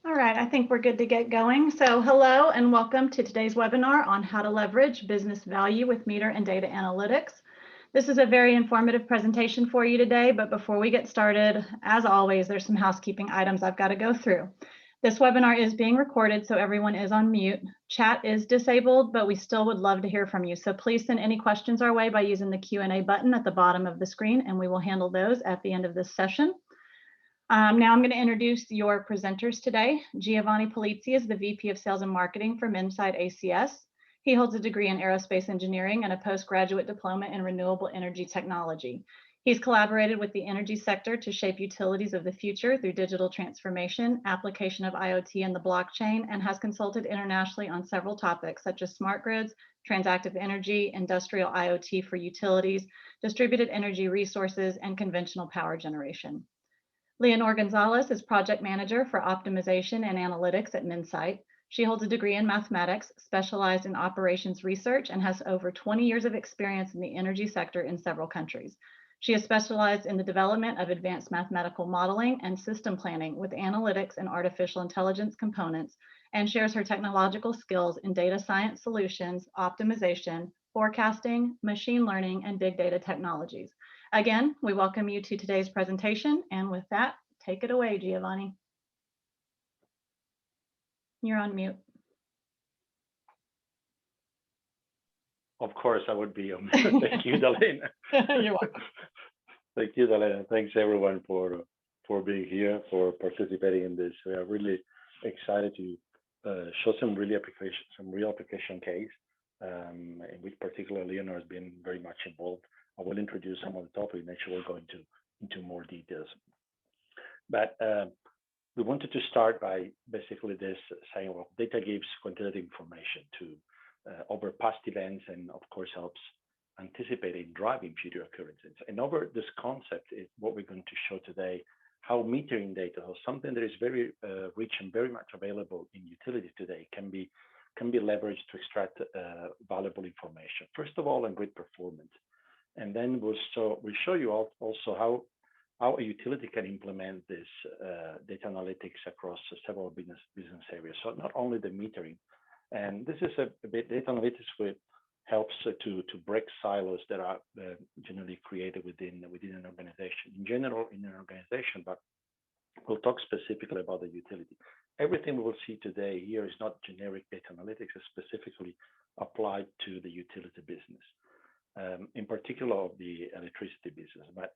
All right, I think we're good to get going. So hello and welcome to today's webinar on how to leverage business value with meter and data analytics. This is a very informative presentation for you today, but before we get started, as always, there's some housekeeping items I've got to go through. This webinar is being recorded, so everyone is on mute. Chat is disabled, but we still would love to hear from you. So please send any questions our way by using the Q&A button at the bottom of the screen, and we will handle those at the end of this session. Now I'm going to introduce your presenters today. Giovanni Polizzi is the VP of Sales and Marketing from Inside ACS. He holds a degree in aerospace engineering and a postgraduate diploma in renewable energy technology. He's collaborated with the energy sector to shape utilities of the future through digital transformation, application of IoT and the blockchain, and has consulted internationally on several topics such as smart grids, transactive energy, industrial IoT for utilities, distributed energy resources, and conventional power generation. Leonor Gonzalez is project manager for optimization and analytics at Minsight. She holds a degree in mathematics, specialized in operations research, and has over 20 years of experience in the energy sector in several countries. She has specialized in the development of advanced mathematical modeling and system planning with analytics and artificial intelligence components, and shares her technological skills in data science solutions, optimization, forecasting, machine learning, and big data technologies. Again, we welcome you to today's presentation, and with that, take it away, Giovanni. You're on mute. Of course, I would be on mute. Thank you, Dalena. You're welcome. Thank you, Dalena. Thanks everyone for being here, for participating in this. We are really excited to show some real application case, in which particular Leonor has been very much involved. I will introduce some of the topics, make sure we'll go into more details. But we wanted to start by basically this saying, well, data gives quantitative information to over past events, and of course helps anticipate and driving future occurrences. And over this concept is what we're going to show today, how metering data, or something that is very rich and very much available in utilities today, can be leveraged to extract valuable information. First of all, and grid performance. And then we'll show you also how a utility can implement this data analytics across several business areas. So not only the metering, and this is a bit data analytics which helps to break silos that are generally created within an organization. In general, in an organization, but we'll talk specifically about the utility. Everything we will see today here is not generic data analytics, it's specifically applied to the utility business. In particular of the electricity business, but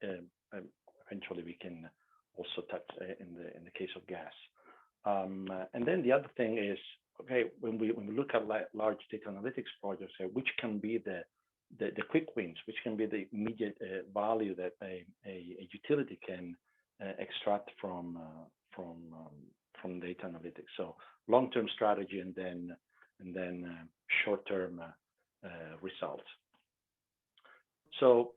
eventually we can also touch in the case of gas. And then the other thing is, okay, when we look at large data analytics projects, which can be the quick wins, which can be the immediate value that a utility can extract from data analytics. So long-term strategy and then short-term results. So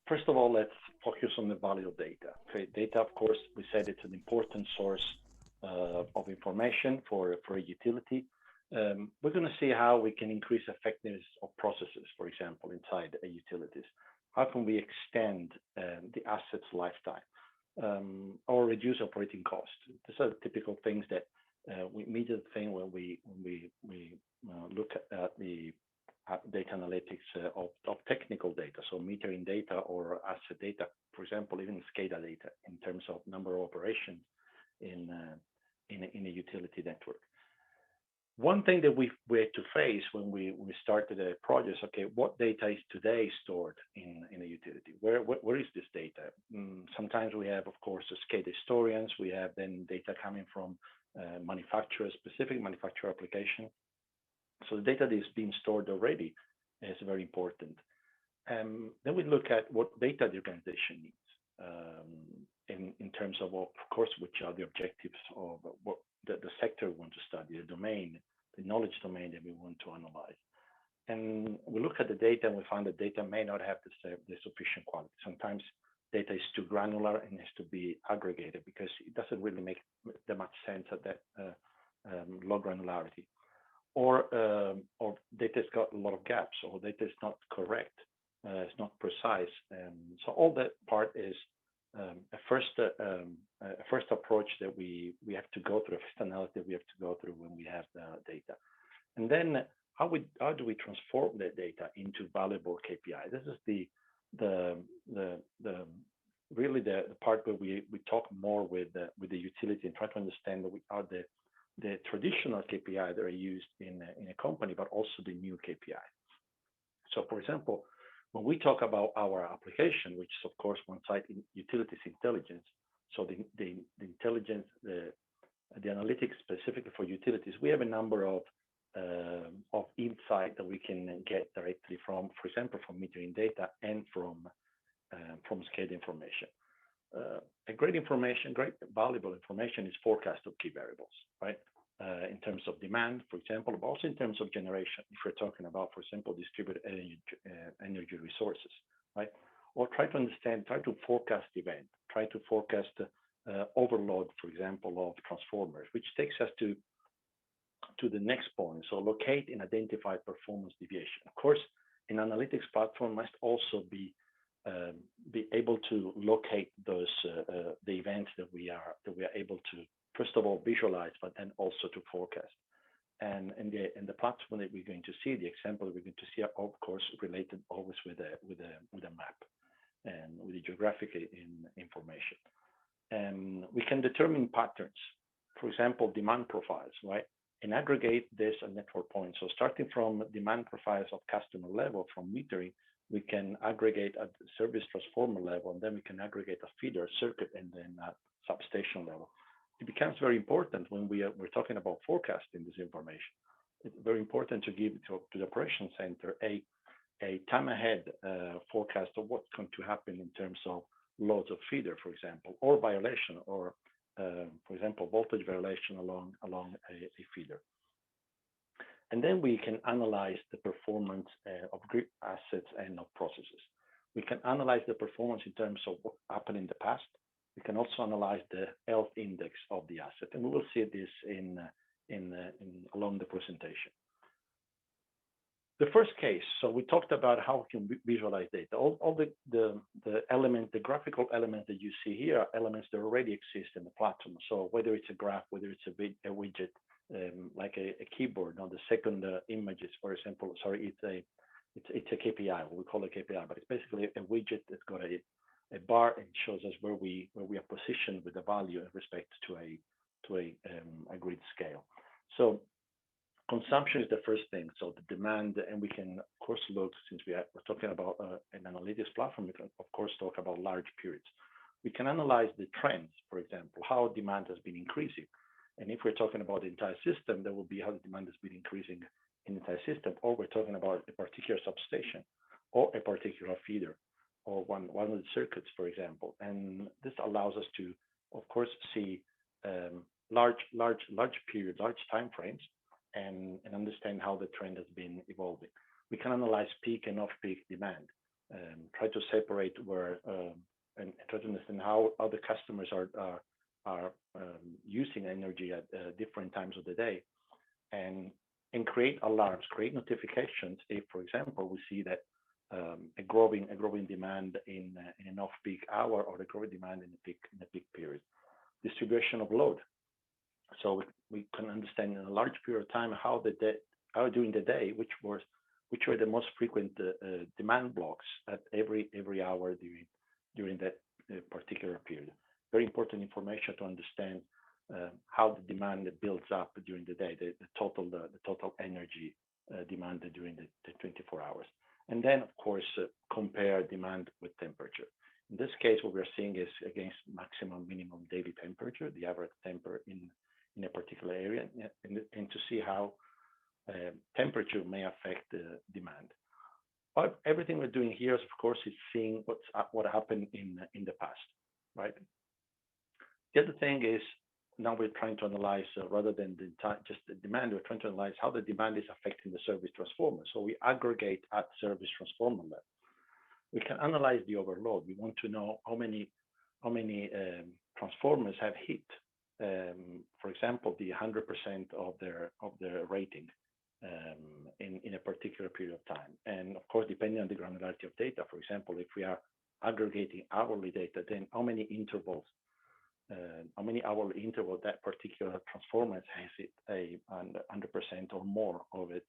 first of all, let's focus on the value of data. Okay, data, of course, we said it's an important source of information for a utility. We're going to see how we can increase effectiveness of processes, for example, inside a utilities. How can we extend the asset's lifetime or reduce operating costs? These are typical things that we immediately think when we look at the data analytics of technical data, so metering data or asset data, for example, even SCADA data in terms of number of operations in a utility network. One thing that we had to face when we started a project, okay, what data is today stored in a utility? Where is this data? Sometimes we have, of course, SCADA historians. We have then data coming from manufacturers, specific manufacturer application. So the data that is being stored already is very important. Then we look at what data the organization needs in terms of course, which are the objectives of what the sector we want to study, the domain, the knowledge domain that we want to analyze. And we look at the data and we find that data may not have the sufficient quality. Sometimes data is too granular and has to be aggregated because it doesn't really make that much sense at that low granularity. Or data's got a lot of gaps, or data is not correct, it's not precise. So all that part is a first approach that we have to go through, a first analysis we have to go through when we have the data. And then how do we transform that data into valuable KPI? This is the really the part where we talk more with the utility and try to understand what are the traditional KPI that are used in a company, but also the new KPI. So, for example, when we talk about our application, which is of course one side in utilities intelligence, so the intelligence, the analytics specifically for utilities, we have a number of insight that we can get directly from, for example, from metering data and from SCADA information. Great valuable information is forecast of key variables, right? In terms of demand, for example, but also in terms of generation, if we're talking about, for example, distributed energy resources, right? Or try to forecast event, try to forecast overload, for example, of transformers, which takes us to the next point. So locate and identify performance deviation. Of course, an analytics platform must also be able to locate those the events that we are able to, first of all, visualize, but then also to forecast. And the platform that we're going to see, the example we're going to see, are of course related always with a map and with the geographic information. And we can determine patterns, for example, demand profiles, right? And aggregate this at network points. So starting from demand profiles of customer level from metering, we can aggregate at the service transformer level, and then we can aggregate a feeder circuit and then at substation level. It becomes very important when we're talking about forecasting this information. It's very important to give to the operation center a time ahead forecast of what's going to happen in terms of loads of feeder, for example, or violation, or for example, voltage violation along a feeder. And then we can analyze the performance of grid assets and of processes. We can analyze the performance in terms of what happened in the past. We can also analyze the health index of the asset, and we will see this along the presentation. The first case, so we talked about how we can visualize data. All the elements, the graphical elements that you see here are elements that already exist in the platform. So whether it's a graph, whether it's a widget, like a keyboard. Now the second image is, for example, it's a KPI, what we call a KPI, but it's basically a widget that's got a bar and shows us where we are positioned with the value in respect to a grid scale. So consumption is the first thing. So the demand, and we can of course look, since we're talking about an analytics platform, we can of course talk about large periods. We can analyze the trends, for example, how demand has been increasing. And if we're talking about the entire system, that will be how the demand has been increasing in the entire system, or we're talking about a particular substation or a particular feeder or one of the circuits, for example. And this allows us to, of course, see large periods, large time frames, and understand how the trend has been evolving. We can analyze peak and off-peak demand, try to separate where and try to understand how other customers are using energy at different times of the day, and create alarms, create notifications if, for example, we see that a growing demand in an off-peak hour, or a growing demand in a peak period. Distribution of load. So we can understand in a large period of time how during the day, which were the most frequent demand blocks at every hour during that particular period. Very important information to understand how the demand builds up during the day, the total energy demanded during the 24 hours. And then, of course, compare demand with temperature. In this case, what we're seeing is against maximum, minimum daily temperature, the average temperature in a particular area, and to see how temperature may affect the demand. But everything we're doing here, of course, is seeing what happened in the past, right? The other thing is, now we're trying to analyze, rather than just the demand, we're trying to analyze how the demand is affecting the service transformer. So we aggregate at service transformer level. We can analyze the overload. We want to know how many transformers have hit, for example, the 100% of their rating in a particular period of time. And of course, depending on the granularity of data, for example, if we are aggregating hourly data, then how many intervals, how many hourly interval that particular transformer has it a 100% or more of its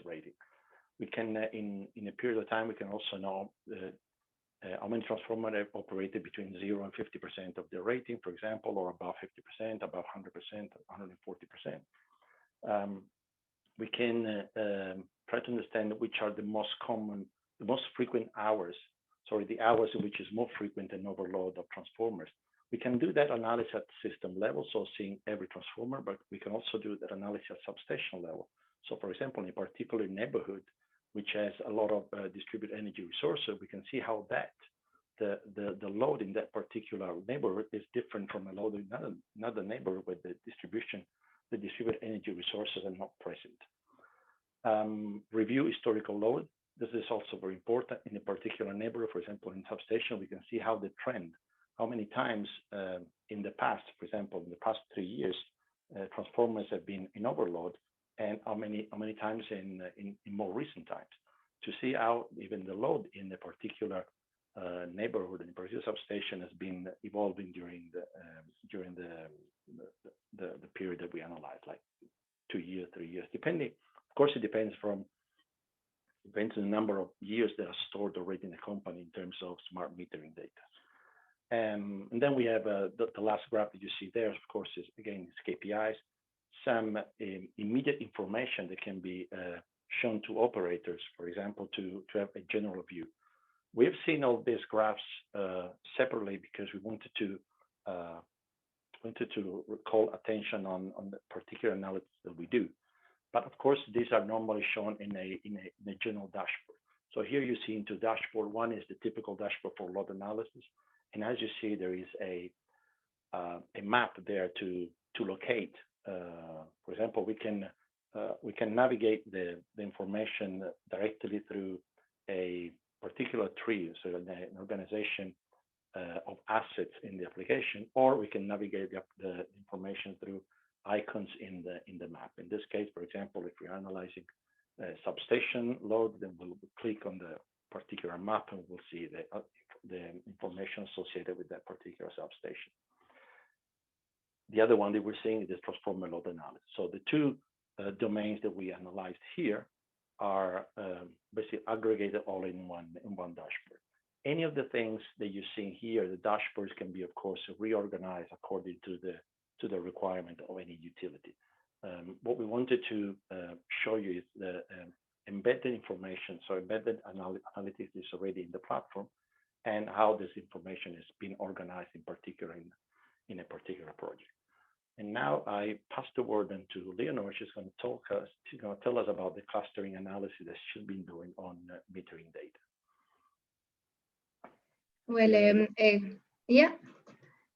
rating. We can, in a period of time, we can also know how many transformers have operated between 0 and 50% of their rating, for example, or above 50%, above 100%, 140%. We can try to understand which are the most frequent hours, the hours which is more frequent an overload of transformers. We can do that analysis at system level, so seeing every transformer, but we can also do that analysis at substation level. So for example, in a particular neighborhood, which has a lot of distributed energy resources, we can see how the load in that particular neighborhood is different from a load in another neighborhood where the distributed energy resources are not present. Review historical load. This is also very important in a particular neighborhood. For example, in substation, we can see how the trend, how many times in the past, for example, in the past 3 years, transformers have been in overload, and how many times in more recent times, to see how even the load in a particular neighborhood, in a particular substation, has been evolving during the period that we analyze, like 2 years, 3 years, depending. Of course, it depends on the number of years that are stored already in the company in terms of smart metering data. And then we have the last graph that you see there, of course, is again KPIs, some immediate information that can be shown to operators, for example, to have a general view. We have seen all these graphs separately because we wanted to call attention on the particular analysis that we do. But of course, these are normally shown in a general dashboard. So here you see into dashboard one is the typical dashboard for load analysis. And as you see, there is a map there to locate. For example, we can navigate the information directly through a particular tree, so an organization of assets in the application, or we can navigate the information through icons in the map. In this case, for example, if we're analyzing substation load, then we'll click on the particular map and we'll see the information associated with that particular substation. The other one that we're seeing is the transformer load analysis. So the two domains that we analyzed here are basically aggregated all in one dashboard. Any of the things that you see here, the dashboards can be, of course, reorganized according to the requirement of any utility. What we wanted to show you is the embedded information. So embedded analytics is already in the platform, and how this information is being organized in particular in a particular project. And now I pass the word on to Leonor. She's going to tell us about the clustering analysis that she's been doing on metering data. Well, yeah,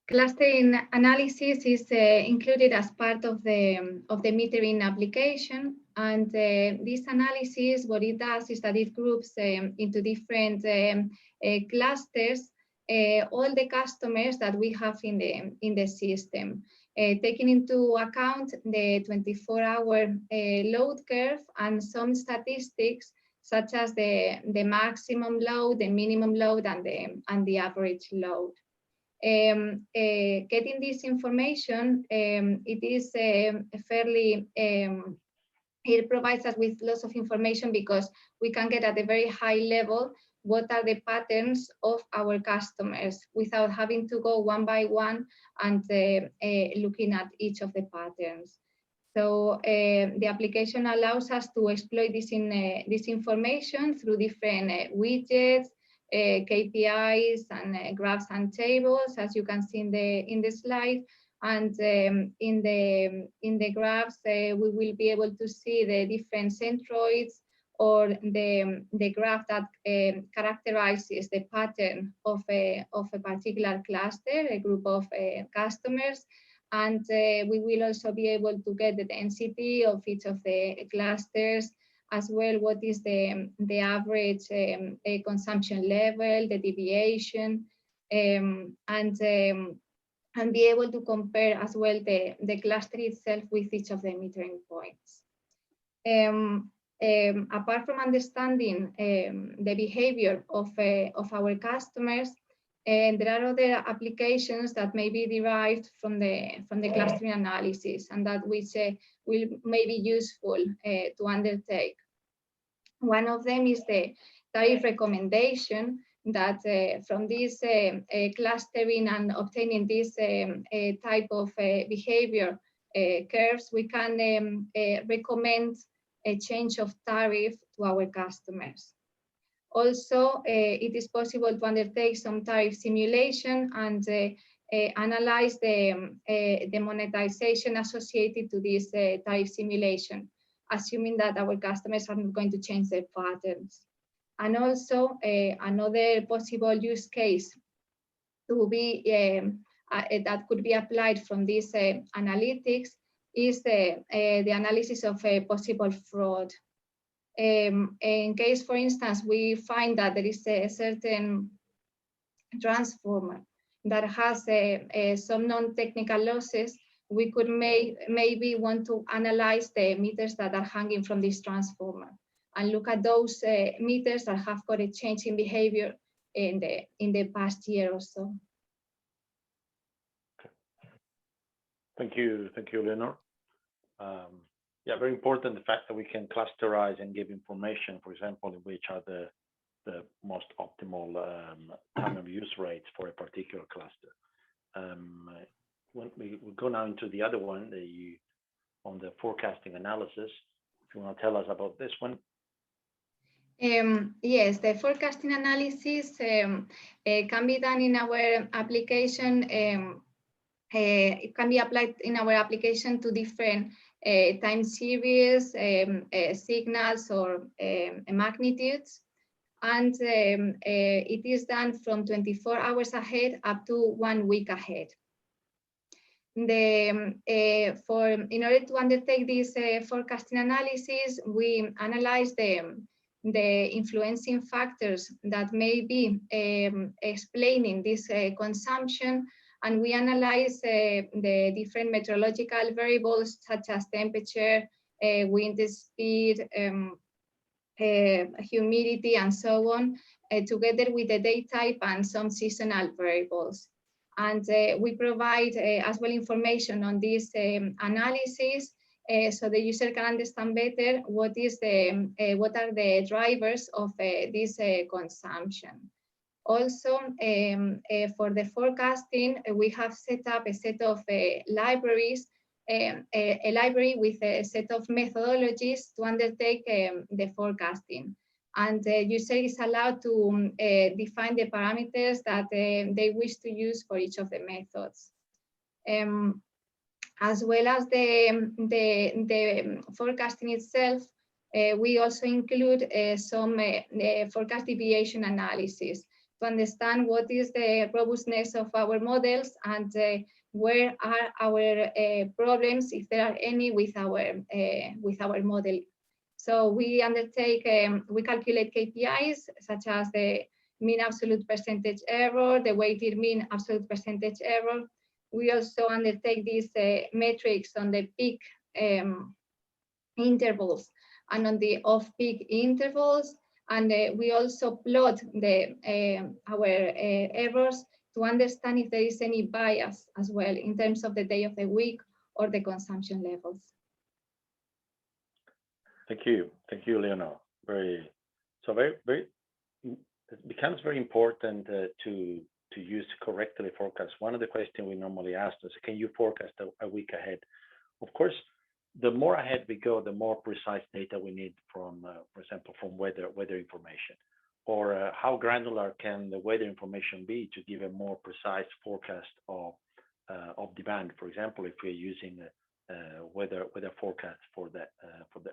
clustering analysis is included as part of the metering application. And this analysis, what it does is that it groups into different clusters all the customers that we have in the system, taking into account the 24-hour load curve and some statistics such as the maximum load, the minimum load, and the average load. Getting this information, it is fairly it provides us with lots of information because we can get at a very high level what are the patterns of our customers without having to go one by one and looking at each of the patterns. So the application allows us to exploit this information through different widgets, KPIs, and graphs and tables, as you can see in the slide. And in the graphs, we will be able to see the different centroids, or the graph that characterizes the pattern of a particular cluster, a group of customers. And we will also be able to get the density of each of the clusters, as well what is the average consumption level, the deviation, and be able to compare as well the cluster itself with each of the metering points. apart from understanding the behavior of our customers, and there are other applications that may be derived from the clustering analysis, and that which will may be useful to undertake. One of them is the tariff recommendation, that from this clustering and obtaining this type of behavior curves, we can recommend a change of tariff to our customers. Also, it is possible to undertake some tariff simulation and analyze the monetization associated to this tariff simulation, assuming that our customers are not going to change their patterns. And also, another possible use case to be that could be applied from this analytics is the analysis of possible fraud. In case, for instance, we find that there is a certain transformer that has some non-technical losses, we could maybe want to analyze the meters that are hanging from this transformer and look at those meters that have got a change in behavior in the past year or so. Okay. Thank you, Leonor. Yeah, very important, the fact that we can clusterize and give information, for example, in which are the most optimal time of use rates for a particular cluster. When we go now into the other one, on the forecasting analysis, if you want to tell us about this one. Yes, the forecasting analysis can be done in our application. It can be applied in our application to different time series, signals, or magnitudes. And it is done from 24 hours ahead up to 1 week ahead. In order to undertake this forecasting analysis, we analyze the influencing factors that may be explaining this consumption, and we analyze the different meteorological variables such as temperature, wind speed, humidity, and so on, together with the day type and some seasonal variables. And we provide as well information on this analysis, so the user can understand better what are the drivers of this consumption. Also, for the forecasting, we have set up a set of libraries, a library with a set of methodologies to undertake the forecasting. And the user is allowed to define the parameters that they wish to use for each of the methods. As well as the forecasting itself, we also include some forecast deviation analysis to understand what is the robustness of our models and where are our problems, if there are any, with our model. So we undertake, we calculate KPIs such as the mean absolute percentage error, the weighted mean absolute percentage error. We also undertake these metrics on the peak intervals and on the off-peak intervals. And we also plot our errors to understand if there is any bias as well in terms of the day of the week or the consumption levels. Thank you, Leonor. It becomes very important to use correctly forecast. One of the questions we normally ask is, can you forecast a week ahead? Of course, the more ahead we go, the more precise data we need from, for example, from weather information, or how granular can the weather information be to give a more precise forecast of demand. For example, if we're using weather forecast for that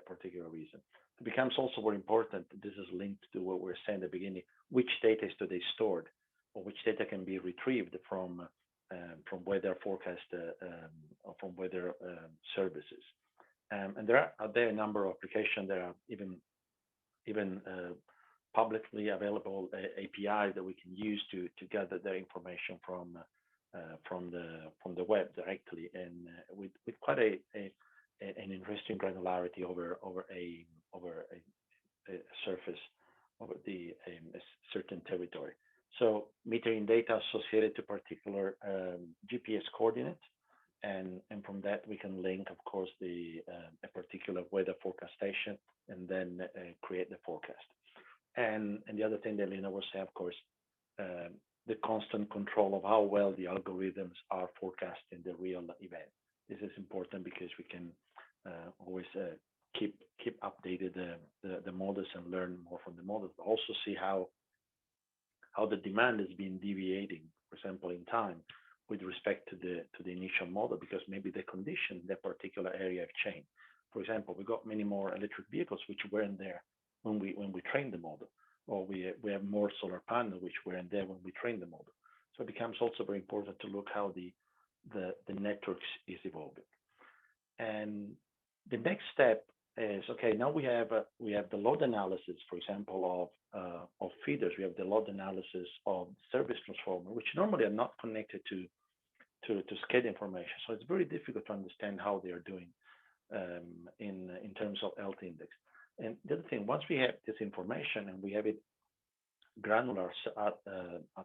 particular reason, it becomes also very important. This is linked to what we were saying at the beginning: which data is today stored, or which data can be retrieved from weather forecast or from weather services. And there are a number of applications that are even publicly available APIs that we can use to gather the information from the web directly, and with quite an interesting granularity over a surface over a certain territory. So metering data associated to particular GPS coordinates, and from that we can link, of course, a particular weather forecast station, and then create the forecast. And the other thing that Lena was saying, of course, the constant control of how well the algorithms are forecasting the real event. This is important because we can always keep updated the models and learn more from the models, but also see how the demand has been deviating, for example, in time with respect to the initial model, because maybe the condition in that particular area have changed. For example, we got many more electric vehicles which weren't there when we trained the model, or we have more solar panels which weren't there when we trained the model. So it becomes also very important to look how the networks is evolving. And the next step is, okay, now we have the load analysis, for example, of feeders. We have the load analysis of service transformer, which normally are not connected to SCADA information. So it's very difficult to understand how they are doing in terms of LT index. And the other thing, once we have this information and we have it granular at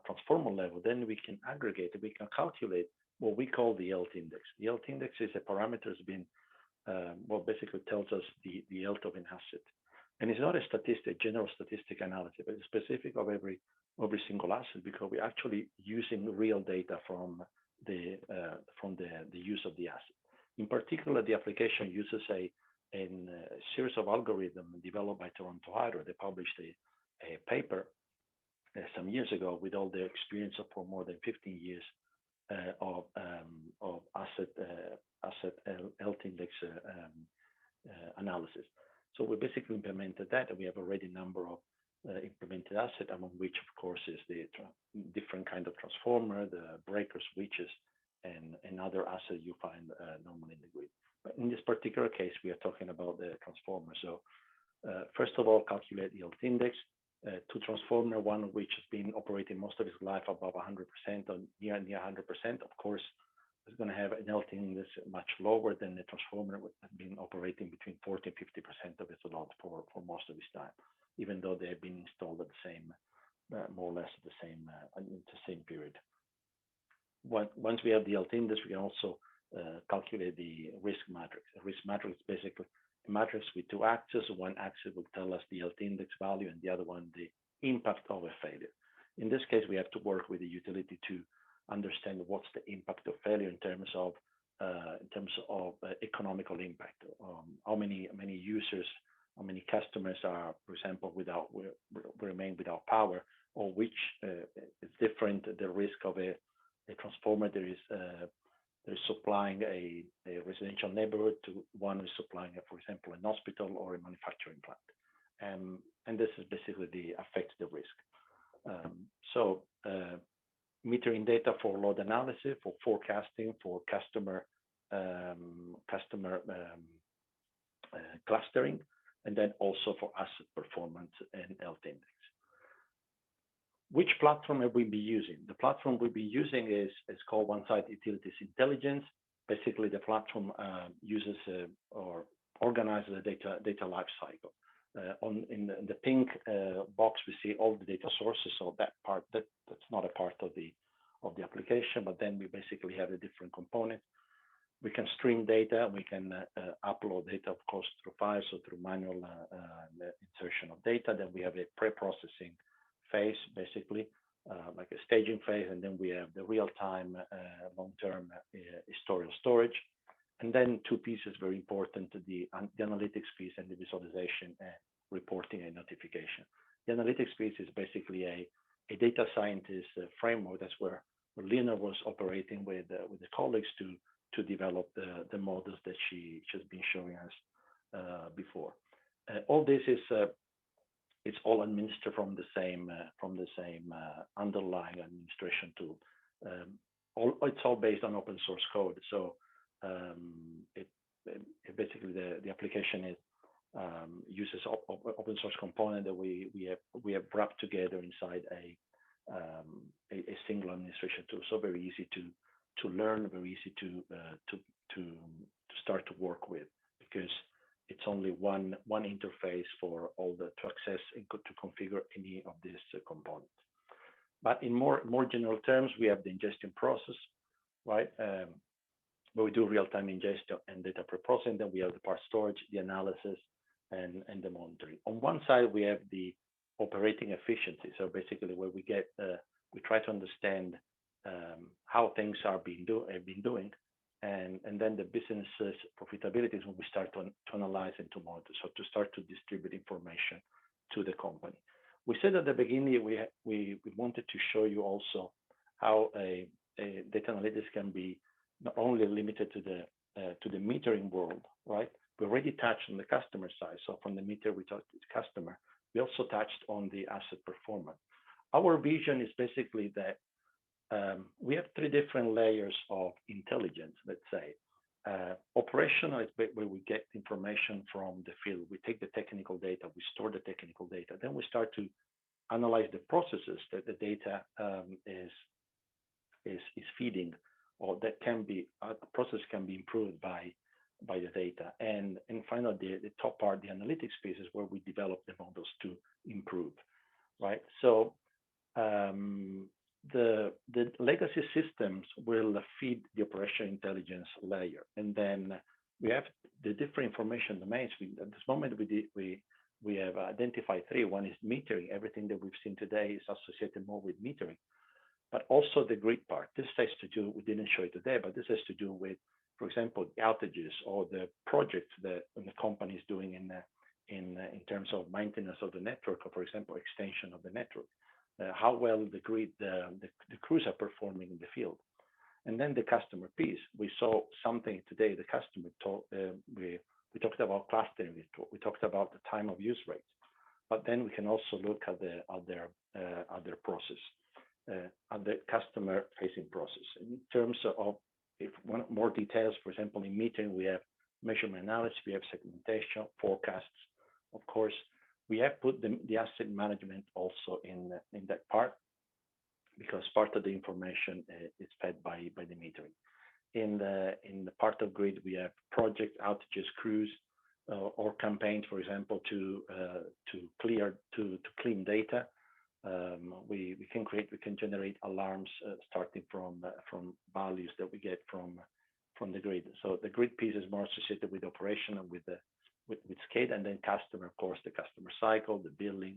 transformer level, then we can aggregate it. We can calculate what we call the LT index. The LT index is a parameter that's been basically tells us the health of an asset. And it's not a general statistic analysis, but it's specific of every single asset, because we're actually using real data from the use of the asset. In particular, the application uses a series of algorithms developed by Toronto Hydro. They published a paper some years ago with all their experience for more than 15 years of asset health index analysis. So we basically implemented that, and we have already a number of implemented assets, among which, of course, is the different kind of transformer, the breakers, switches, and other assets you find normally in the grid. But in this particular case, we are talking about the transformer. So first of all, calculate the health index. To transformer, one of which has been operating most of its life above 100% or near 100%, of course, is going to have an health index much lower than the transformer which has been operating between 40 and 50% of its load for most of its time, even though they have been installed at the same, more or less at the same period. Once we have the health index, we can also calculate the risk matrix. A risk matrix is basically a matrix with two axes. One axis will tell us the health index value, and the other one the impact of a failure. In this case, we have to work with the utility to understand what's the impact of failure in terms of economical impact. How many users, how many customers are, for example, remain without power, or which is different. The risk of a transformer there is supplying a residential neighborhood to one who is supplying, for example, an hospital or a manufacturing plant. And this is basically affects the risk. So metering data for load analysis, for forecasting, for customer clustering, and then also for asset performance and health index. Which platform have we been using? The platform we'll be using is called One-Site Utilities Intelligence. Basically, the platform uses or organizes the data lifecycle. In the pink box, we see all the data sources. So that part that's not a part of the application, but then we basically have the different components. We can stream data. We can upload data, of course, through files or through manual insertion of data. Then we have a pre-processing phase, basically, like a staging phase, and then we have the real-time, long-term historical storage. And then two pieces very important: the analytics piece and the visualization, reporting, and notification. The analytics piece is basically a data scientist framework. That's where Lena was operating with the colleagues to develop the models that she has been showing us before. All this is it's all administered from the same underlying administration tool. It's all based on open source code. So it basically the application is uses open source component that we have wrapped together inside a single administration tool. So very easy to learn, very easy to start to work with, because it's only one interface for all the to access and to configure any of these components. But in more general terms, we have the ingestion process, right? Where we do real-time ingestion and data pre-processing. Then we have the part storage, the analysis, and the monitoring. On one side, we have the operating efficiency. So basically, where we try to understand how things are being doing, and then the business's profitability is when we start to analyze and to monitor. So to start to distribute information to the company. We said at the beginning we wanted to show you also how a data analytics can be not only limited to the metering world, right? We already touched on the customer side. So from the meter, we talked to the customer. We also touched on the asset performance. Our vision is basically that we have three different layers of intelligence, let's say. Operational is where we get information from the field. We take the technical data, we store the technical data. Then we start to analyze the processes that the data is feeding, or that can be a process can be improved by the data. And finally, the top part, the analytics piece, is where we develop the models to improve, right? So the legacy systems will feed the operational intelligence layer, and then we have the different information domains. At this moment, we have identified three. One is metering. Everything that we've seen today is associated more with metering, but also the grid part. This has to do, we didn't show it today, but this has to do with, for example, outages or the projects that the company is doing in terms of maintenance of the network, or for example, extension of the network. How well the grid, the crews are performing in the field. And then the customer piece. We saw something today, the customer we talked about clustering, we talked about the time of use rates, but then we can also look at the other process, at the customer facing process. In terms of, if one more details, for example, in metering, we have measurement analysis, we have segmentation, forecasts, of course. We have put the asset management also in that part, because part of the information is fed by the metering. In the part of grid, we have project outages, crews, or campaigns, for example, to clean data. We can generate alarms starting from values that we get from the grid. So the grid piece is more associated with operation and with SCADA, and then customer, of course, the customer cycle, the billing,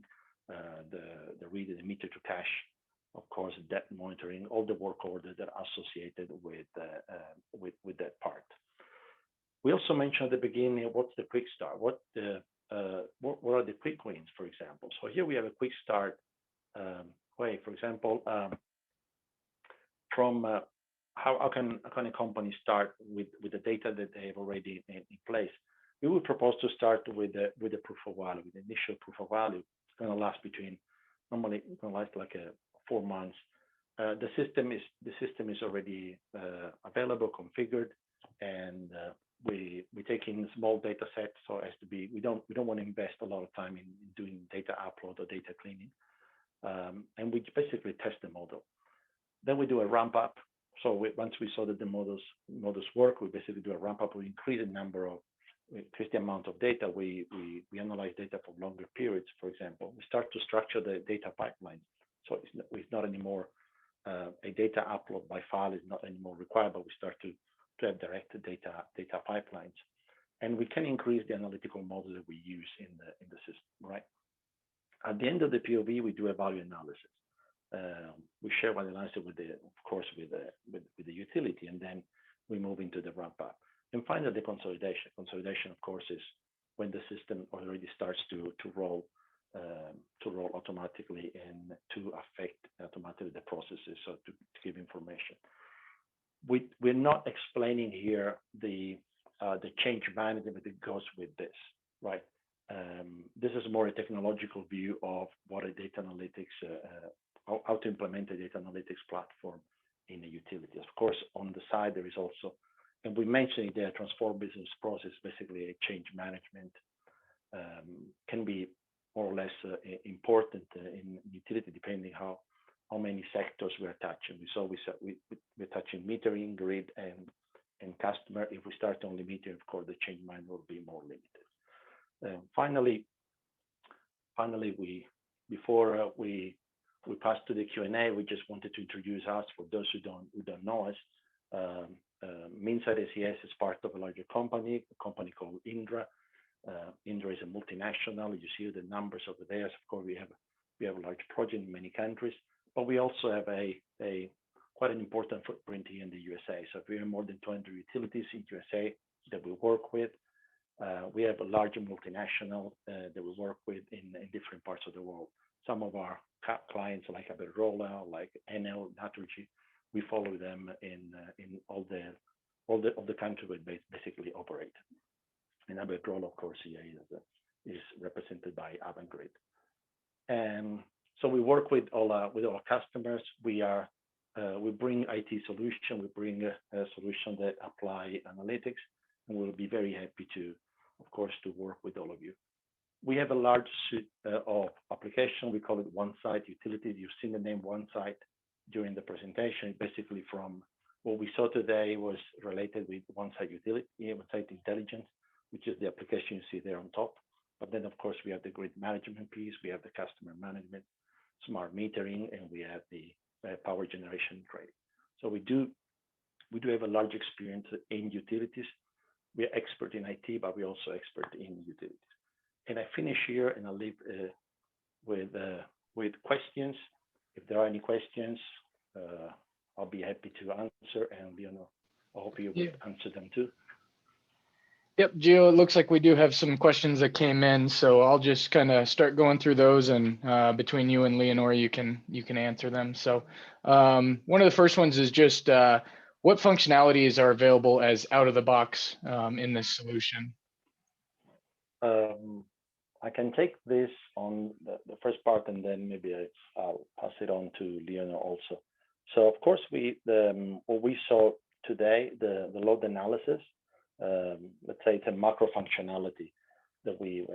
the reading, the meter to cash, of course, debt monitoring, all the work orders that are associated with that part. We also mentioned at the beginning, what's the quick start? What are the quick wins, for example? So here we have a quick start way. For example, from how can a company start with the data that they have already in place? We would propose to start with the proof of value, with the initial proof of value. It's going to last normally it's going to last like 4 months. The system is already available, configured, and we take in small data sets, so as to be we don't want to invest a lot of time in doing data upload or data cleaning, and we basically test the model. Then we do a ramp up. So once we saw that the models work, we basically do a ramp up. We increase the amount of data. We analyze data for longer periods. For example, we start to structure the data pipeline. So it's not anymore a data upload by file is not anymore required, but we start to have direct data pipelines, and we can increase the analytical model that we use in the system. Right. At the end of the POV, we do a value analysis. We share value analysis with the utility, and then we move into the ramp up. And finally, the consolidation. Consolidation, of course, is when the system already starts to roll automatically and to affect automatically the processes, so to give information. We're not explaining here the change management that goes with this, right? This is more a technological view of what a data analytics, how to implement a data analytics platform in a utility. Of course, on the side there is also, and we mentioned the transform business process, basically a change management, can be more or less important in utility, depending how many sectors we're touching. We're touching metering, grid, and customer. If we start only metering, of course, the change management will be more limited. Finally, before we pass to the Q&A, we just wanted to introduce us for those who don't know us. Minsait SES is part of a larger company, a company called Indra. Indra is a multinational. You see the numbers over there. Of course, we have a large project in many countries, but we also have a quite an important footprint here in the USA. So we have more than 200 utilities in USA that we work with. We have a larger multinational that we work with in different parts of the world. Some of our clients, like Aberola, like Enel, Naturgy, we follow them in all the countries where they basically operate. And Aberola, of course, here is represented by Avangrid. And so we work with all our customers. We bring IT solution. We bring a solution that apply analytics, and we'll be very happy to, of course, to work with all of you. We have a large suite of application. We call it OneSite Utilities. You've seen the name OneSite during the presentation. Basically, from what we saw today was related with OneSite Utility, OneSite Intelligence, which is the application you see there on top. But then, of course, we have the grid management piece. We have the customer management, smart metering, and we have the power generation trading. So we do have a large experience in utilities. We are expert in IT, but we're also expert in utilities. And I finish here, and I'll leave with questions. If there are any questions, I'll be happy to answer. And Leonor, I hope you will answer them too. Yep, Gio, it looks like we do have some questions that came in, so I'll just kind of start going through those, and between you and Leonor, you can answer them. So one of the first ones is just what functionalities are available as out of the box in this solution? I can take this on the first part, and then maybe I'll pass it on to Leonor also. So of course, what we saw today, the load analysis. Let's say it's a macro functionality that we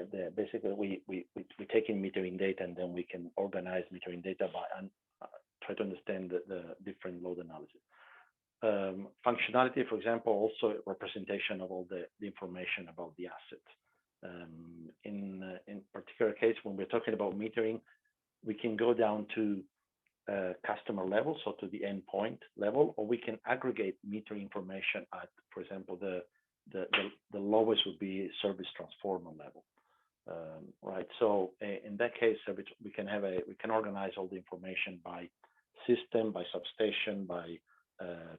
take in metering data, and then we can organize metering data and try to understand the different load analysis. Functionality, for example, also representation of all the information about the assets. In particular case, when we're talking about metering, we can go down to customer level, so to the endpoint level, or we can aggregate metering information at, for example, the lowest would be service transformer level, right? So in that case, we can organize all the information by system, by substation, by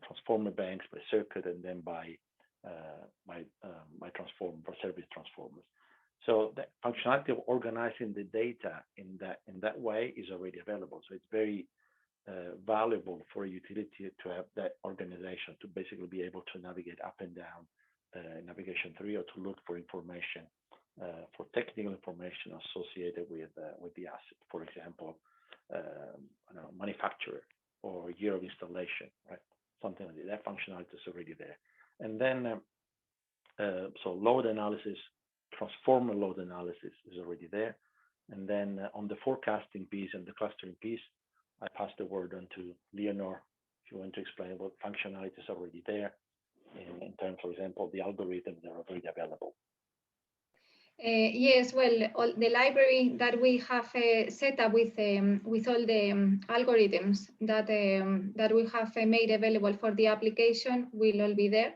transformer banks, by circuit, and then by transformer, for service transformers. So the functionality of organizing the data in that way is already available. So it's very valuable for a utility to have that organization, to basically be able to navigate up and down navigation tree, or to look for information, for technical information associated with the asset. For example, manufacturer or year of installation, right? Something like that. That functionality is already there. And then, so load analysis, transformer load analysis is already there. And then on the forecasting piece and the clustering piece, I pass the word on to Leonor, if you want to explain what functionality is already there in terms, for example, the algorithms that are already available. Yes, well, all the library that we have set up with all the algorithms that we have made available for the application will all be there,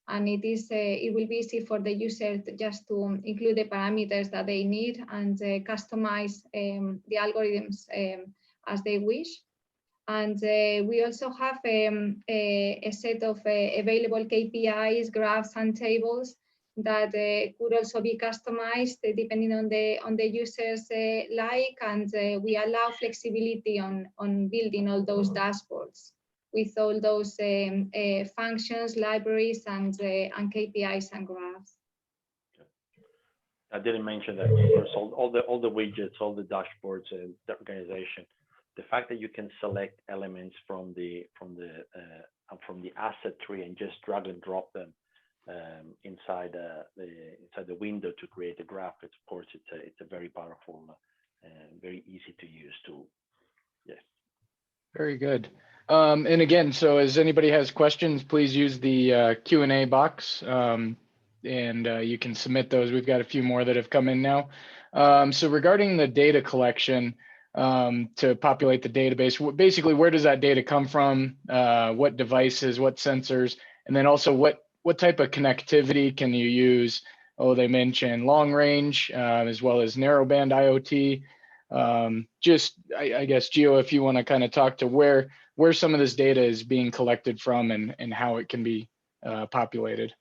and it will be easy for the user just to include the parameters that they need and customize the algorithms as they wish. And we also have a set of available KPIs, graphs, and tables that could also be customized depending on the user's like, and we allow flexibility on building all those dashboards with all those functions, libraries, and KPIs and graphs. I didn't mention that first. All the widgets, all the dashboards, and the organization. The fact that you can select elements from the asset tree and just drag and drop them inside the window to create a graph, of course, it's a very powerful and very easy to use tool. Yes. Very good. And again, so as anybody has questions, please use the Q&A box. and you can submit those. We've got a few more that have come in now. So regarding the data collection, to populate the database, basically, where does that data come from? What devices, what sensors, and then also what type of connectivity can you use? Oh, they mentioned long range, as well as narrowband IoT. I guess, Gio, if you want to kind of talk to where some of this data is being collected from and how it can be populated.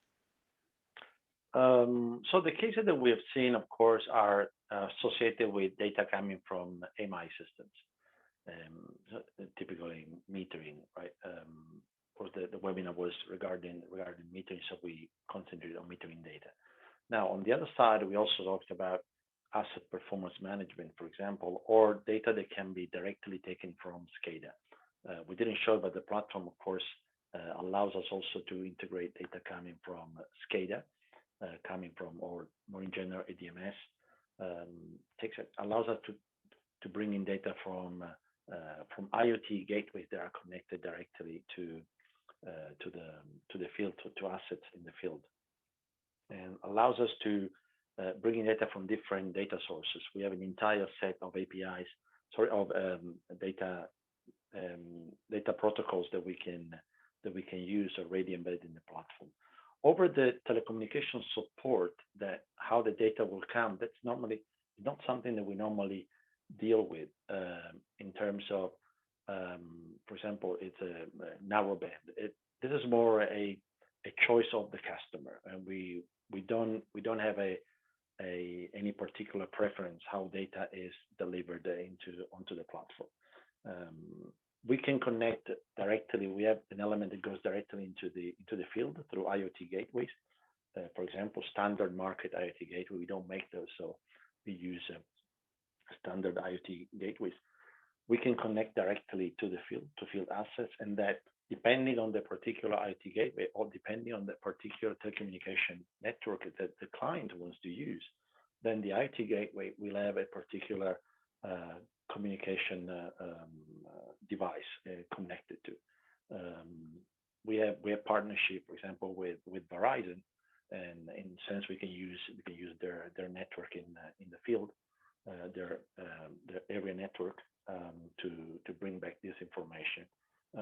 So the cases that we have seen, of course, are associated with data coming from AMI systems, so typically metering, right? Of course, the webinar was regarding metering, so we concentrated on metering data. Now, on the other side, we also talked about asset performance management, for example, or data that can be directly taken from SCADA. We didn't show it, but the platform, of course, allows us also to integrate data coming from SCADA, coming from, or more in general, ADMS. Allows us to bring in data from IoT gateways that are connected directly to the field, to assets in the field, and allows us to bring in data from different data sources. We have an entire set of APIs, data protocols that we can use already embedded in the platform. Over the telecommunication support, that how the data will come, that's normally not something that we normally deal with in terms of, for example, it's a narrowband. This is more a choice of the customer, and we don't have any particular preference how data is delivered onto the platform. We can connect directly. We have an element that goes directly into the field through IoT gateways. For example, standard market IoT gateway. We don't make those, so we use standard IoT gateways. We can connect directly to the field, to field assets, and that depending on the particular IoT gateway or depending on the particular telecommunication network that the client wants to use, then the IoT gateway will have a particular communication device connected to. We have partnership, for example, with Verizon, and in a sense we can use their network in the field, their area network, to bring back this information.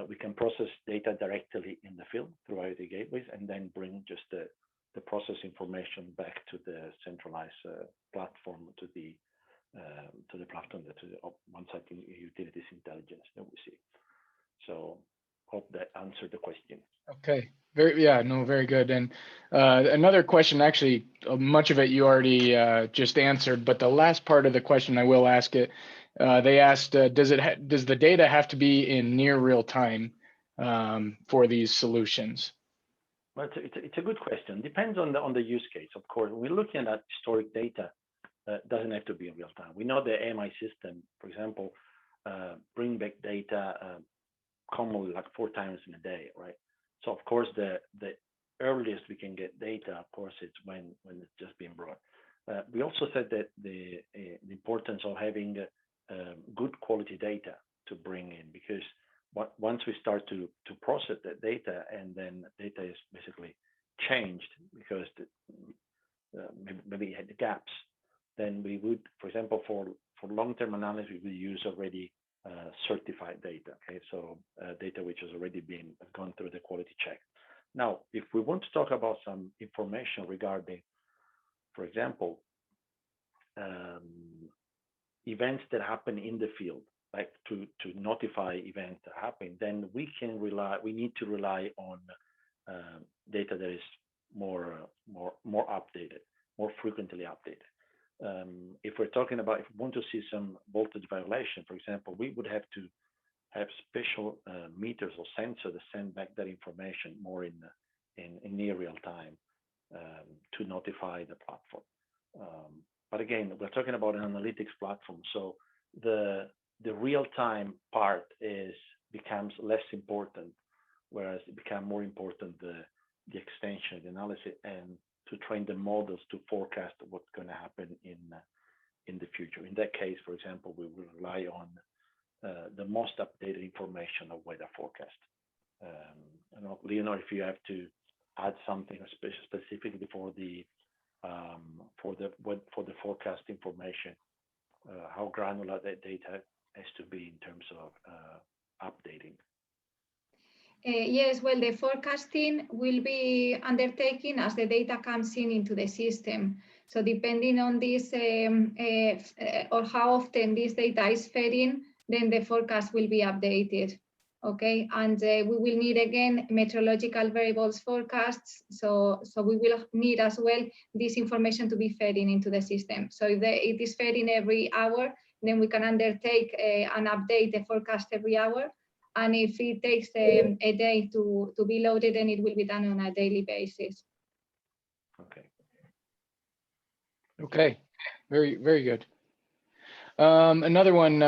We can process data directly in the field through IoT gateways, and then bring just the process information back to the centralized platform, to the platform, one side utilities intelligence that we see. So hope that answered the question. Okay, very good. And another question, actually, much of it you already just answered, but the last part of the question, I will ask it. They asked, does the data have to be in near real time for these solutions? Well, it's a good question. Depends on the use case, of course. When we're looking at historic data, doesn't have to be in real time. We know the AMI system, for example, bring back data commonly like 4 times in a day, right? So of course, the earliest we can get data, of course, it's when it's just being brought. We also said that the importance of having good quality data to bring in, because once we start to process that data, and then data is basically changed because maybe it had gaps, then we would, for example, for long-term analysis, we use already certified data. Okay, so data which has already gone through the quality check. Now, if we want to talk about some information regarding, for example, events that happen in the field, like to notify events that happen, then we need to rely on data that is more updated, more frequently updated. If we're talking about, if we want to see some voltage violation, for example, we would have to have special meters or sensors that send back that information more in near real time to notify the platform. But again, we're talking about an analytics platform, so the real time part becomes less important, whereas it becomes more important the extension, the analysis, and to train the models to forecast what's going to happen in the future. In that case, for example, we will rely on the most updated information of weather forecast. I don't know, Leonor, if you have to add something specifically for the forecast information, how granular that data has to be in terms of updating. Yes, well, the forecasting will be undertaken as the data comes in into the system. So depending on this or how often this data is fed in, then the forecast will be updated. Okay, and we will need again meteorological variables forecasts. So we will need as well this information to be fed in into the system. So if it is fed in every hour, then we can undertake and update the forecast every hour. And if it takes a day to be loaded, then it will be done on a daily basis. Okay. Okay, very, very good. Another one,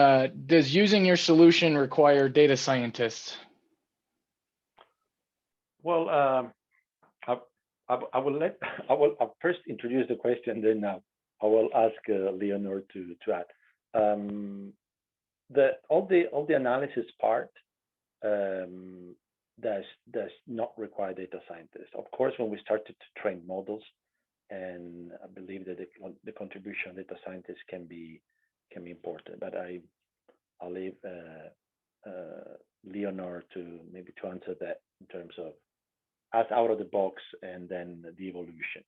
does using your solution require data scientists? Well, I will first introduce the question, then I will ask Leonor to add. All the analysis part does not require data scientists. Of course, when we started to train models, and I believe that the contribution of data scientists can be important. But I'll leave Leonor to answer that in terms of as out of the box and then the evolution.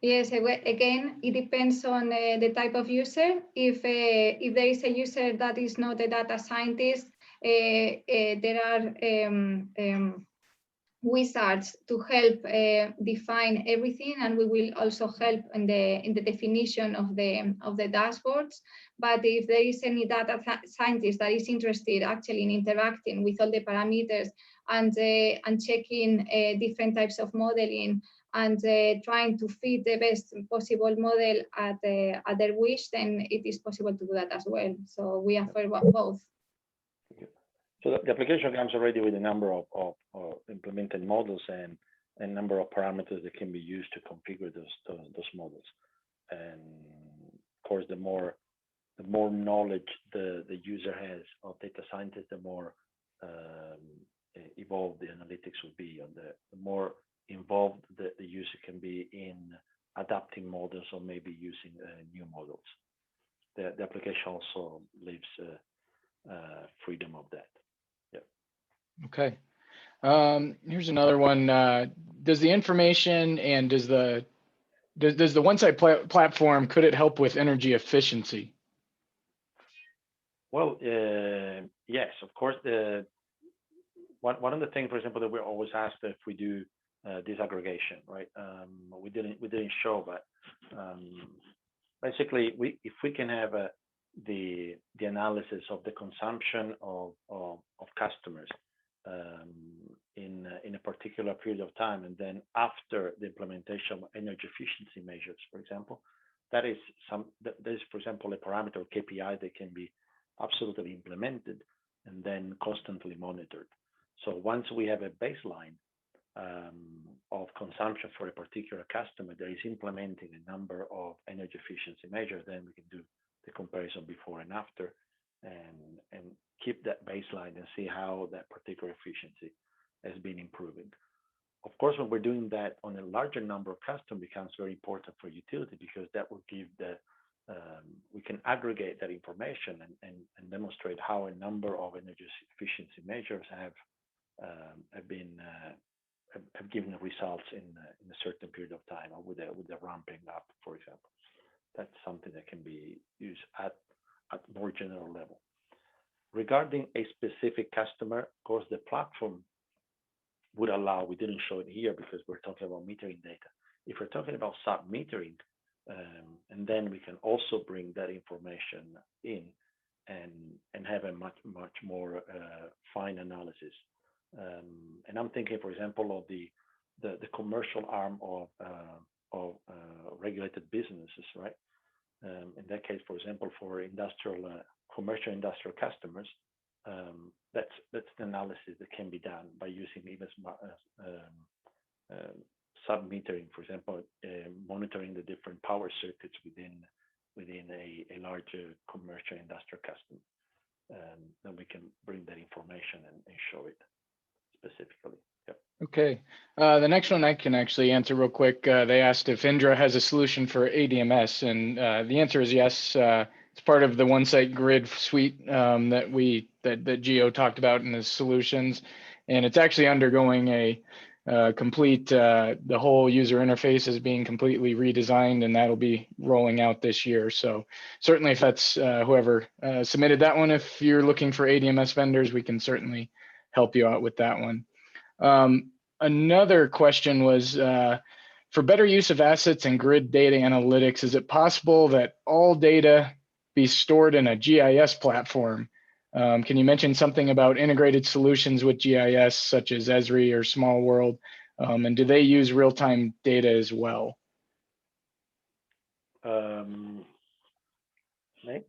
Yes, again, it depends on the type of user. If there is a user that is not a data scientist, there are wizards to help define everything, and we will also help in the definition of the dashboards. But if there is any data scientist that is interested actually in interacting with all the parameters and checking different types of modeling and trying to fit the best possible model at their wish, then it is possible to do that as well. So we offer both. So the application comes already with a number of implemented models and a number of parameters that can be used to configure those models. And of course, the more knowledge the user has of data scientists, the more evolved the analytics will be, and the more involved the user can be in adapting models or maybe using new models. The application also leaves freedom of that. Okay. Here's another one. Does the information and does the one-site platform, could it help with energy efficiency? Well, yes, of course. One of the things, for example, that we're always asked if we do disaggregation, right? We didn't show, but basically, if we can have the analysis of the consumption of customers in a particular period of time, and then after the implementation of energy efficiency measures, for example, that is, for example, a parameter or KPI that can be absolutely implemented and then constantly monitored. So once we have a baseline of consumption for a particular customer that is implementing a number of energy efficiency measures, then we can do the comparison before and after, and keep that baseline and see how that particular efficiency has been improving. Of course, when we're doing that on a larger number of customers, it becomes very important for utility, because that will give we can aggregate that information and demonstrate how a number of energy efficiency measures have given results in a certain period of time, or with a ramping up, for example. That's something that can be used at more general level. Regarding a specific customer, of course, the platform would allow, we didn't show it here because we're talking about metering data. If we're talking about sub-metering, and then we can also bring that information in and have a much more fine analysis. And I'm thinking, for example, of the commercial arm of regulated businesses, right? In that case, for example, for commercial industrial customers, that's an analysis that can be done by using even sub-metering, for example, monitoring the different power circuits within a larger commercial industrial customer. Then we can bring that information and show it specifically. Yep. Okay. The next one I can actually answer real quick. They asked if Indra has a solution for ADMS, and the answer is yes. It's part of the one-site grid suite that Gio talked about in his solutions, and it's actually undergoing a complete. The whole user interface is being completely redesigned, and that'll be rolling out this year. So certainly, if that's whoever submitted that one, if you're looking for ADMS vendors, we can certainly help you out with that one. Another question was, for better use of assets and grid data analytics, is it possible that all data be stored in a GIS platform? Can you mention something about integrated solutions with GIS, such as Esri or Small World? And do they use real-time data as well?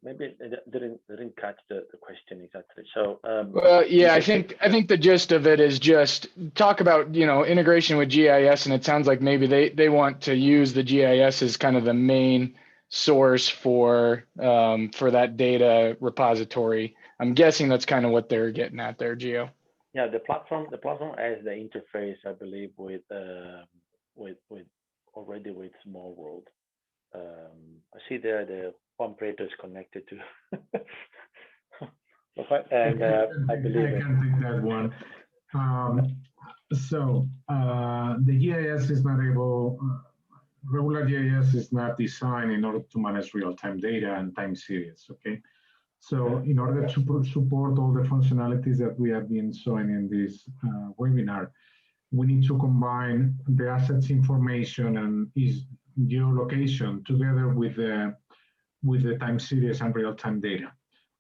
Maybe I didn't catch the question exactly. So well, yeah, I think the gist of it is just talk about integration with GIS, and it sounds like maybe they want to use the GIS as kind of the main source for that data repository. I'm guessing that's kind of what they're getting at there, Gio. Yeah, the platform has the interface, I believe, with already with Small World. I see there the operator is connected to, and I believe I can take that one. The GIS is not able. Regular GIS is not designed in order to manage real-time data and time series. Okay, so in order to support all the functionalities that we have been showing in this webinar, we need to combine the assets information and geolocation together with the time series and real-time data.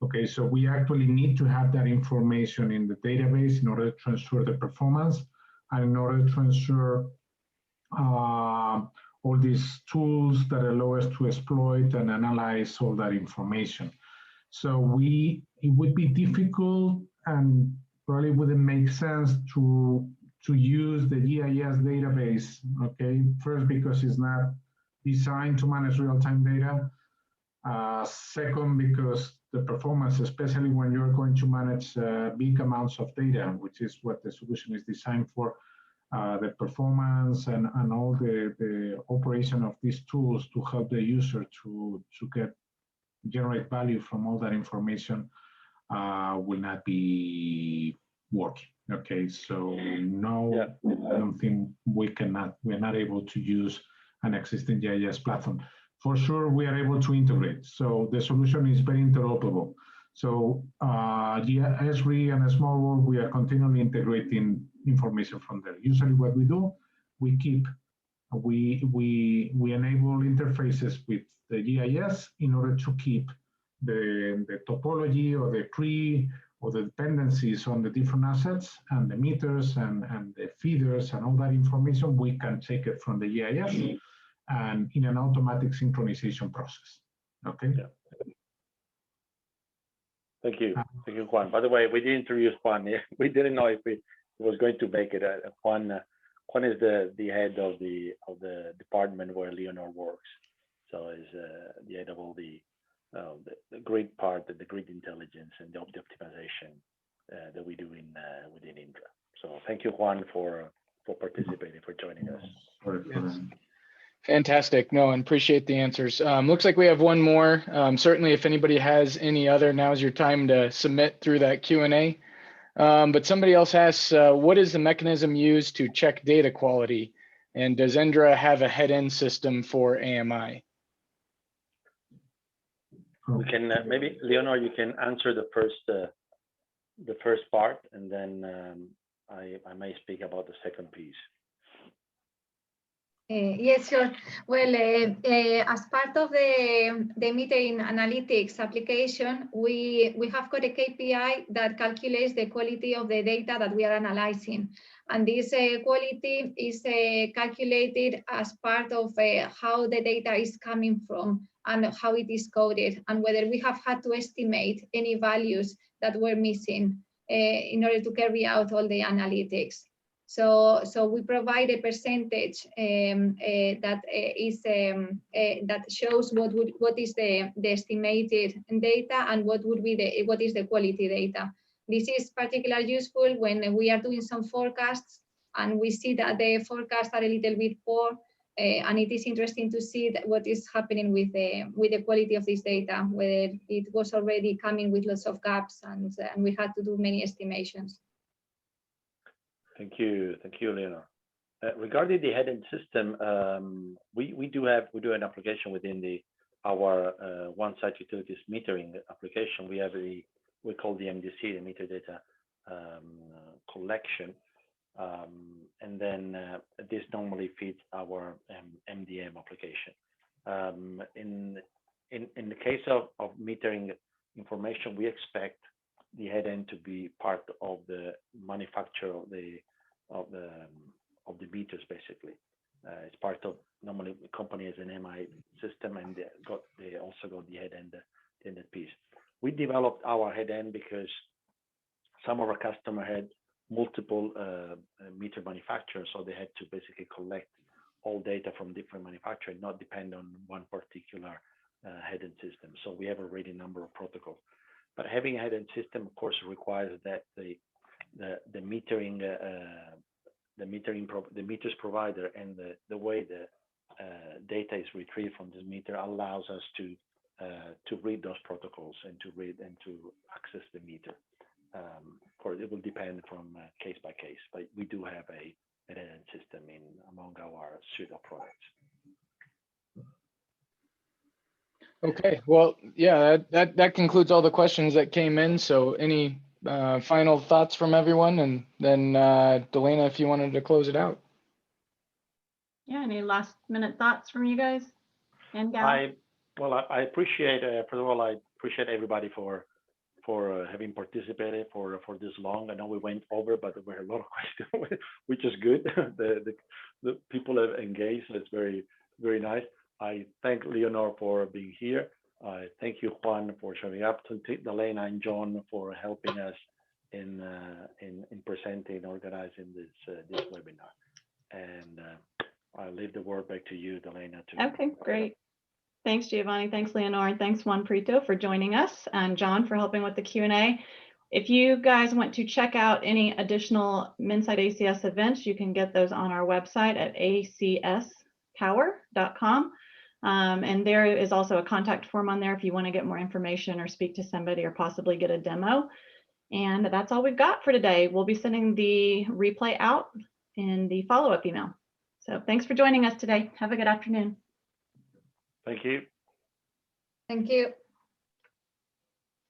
Okay, so we actually need to have that information in the database in order to ensure the performance and in order to ensure all these tools that allow us to exploit and analyze all that information. So it would be difficult and probably wouldn't make sense to use the GIS database, okay? First, because it's not designed to manage real-time data. Second, because the performance, especially when you're going to manage big amounts of data, which is what the solution is designed for, the performance and all the operation of these tools to help the user to generate value from all that information will not be working. Okay, so no, yeah. I don't think we're not able to use an existing GIS platform. For sure, we are able to integrate. So the solution is very interoperable. So Esri and Small World, we are continually integrating information from there. Usually what we do, we enable interfaces with the GIS in order to keep the topology or the tree or the dependencies on the different assets and the meters and the feeders and all that information. We can take it from the GIS and in an automatic synchronization process. Okay. Yeah. Thank you, Juan. By the way, we didn't introduce Juan. We didn't know if we was going to make it. Juan is the head of the department where Leonor works. So is the head of all the grid part, the grid intelligence and the optimization that we do within Indra. So thank you, Juan, for participating, for joining us. Yes. Fantastic. No, and appreciate the answers. Looks like we have one more. Certainly, if anybody has any other, now's your time to submit through that Q&A. But somebody else asks, what is the mechanism used to check data quality? And does Indra have a head-end system for AMI? We can maybe Leonor, you can answer the first part, and then I may speak about the second piece. Yes, sure. Well, as part of the metering analytics application, we have got a KPI that calculates the quality of the data that we are analyzing. And this quality is calculated as part of how the data is coming from and how it is coded, and whether we have had to estimate any values that were missing in order to carry out all the analytics. So we provide a percentage that shows what is the estimated data and what is the quality data. This is particularly useful when we are doing some forecasts and we see that the forecasts are a little bit poor. And it is interesting to see that what is happening with the quality of this data, whether it was already coming with lots of gaps, and we had to do many estimations. Thank you, Leonor. Regarding the head-end system, we do an application within our one-site utilities metering application. We have we call the MDC, the meter data collection. And then this normally feeds our MDM application. In the case of metering information, we expect the head end to be part of the manufacture of the meters, basically. It's part of, normally the company has an MI system, and they also got the head end piece. We developed our head end because some of our customer had multiple meter manufacturers, so they had to basically collect all data from different manufacturers, not depend on one particular head-end system. So we have already a number of protocols. But having a head-end system, of course, requires that the meters provider and the way the data is retrieved from this meter allows us to read those protocols and to access the meter. Of course, it will depend from case by case, but we do have a head-end system among our suite of products. Okay, well, yeah, that concludes all the questions that came in. So any final thoughts from everyone? And then Delana, if you wanted to close it out. Yeah, any last minute thoughts from you guys? And Gal? I appreciate, first of all, I appreciate everybody for having participated for this long. I know we went over, but there were a lot of questions, which is good. The people have engaged, so it's very, very nice. I thank Leonor for being here. I thank you, Juan, for showing up. To Delana and John for helping us in presenting, organizing this webinar. And I'll leave the word back to you, Delana. Okay, great. Thanks, Giovanni. Thanks, Leonor. And thanks, Juan Prito, for joining us, and John for helping with the Q&A. If you guys want to check out any additional Minsight ACS events, you can get those on our website at acspower.com. And there is also a contact form on there if you want to get more information or speak to somebody or possibly get a demo. And that's all we've got for today. We'll be sending the replay out in the follow-up email. So thanks for joining us today. Have a good afternoon. Thank you. Thank you.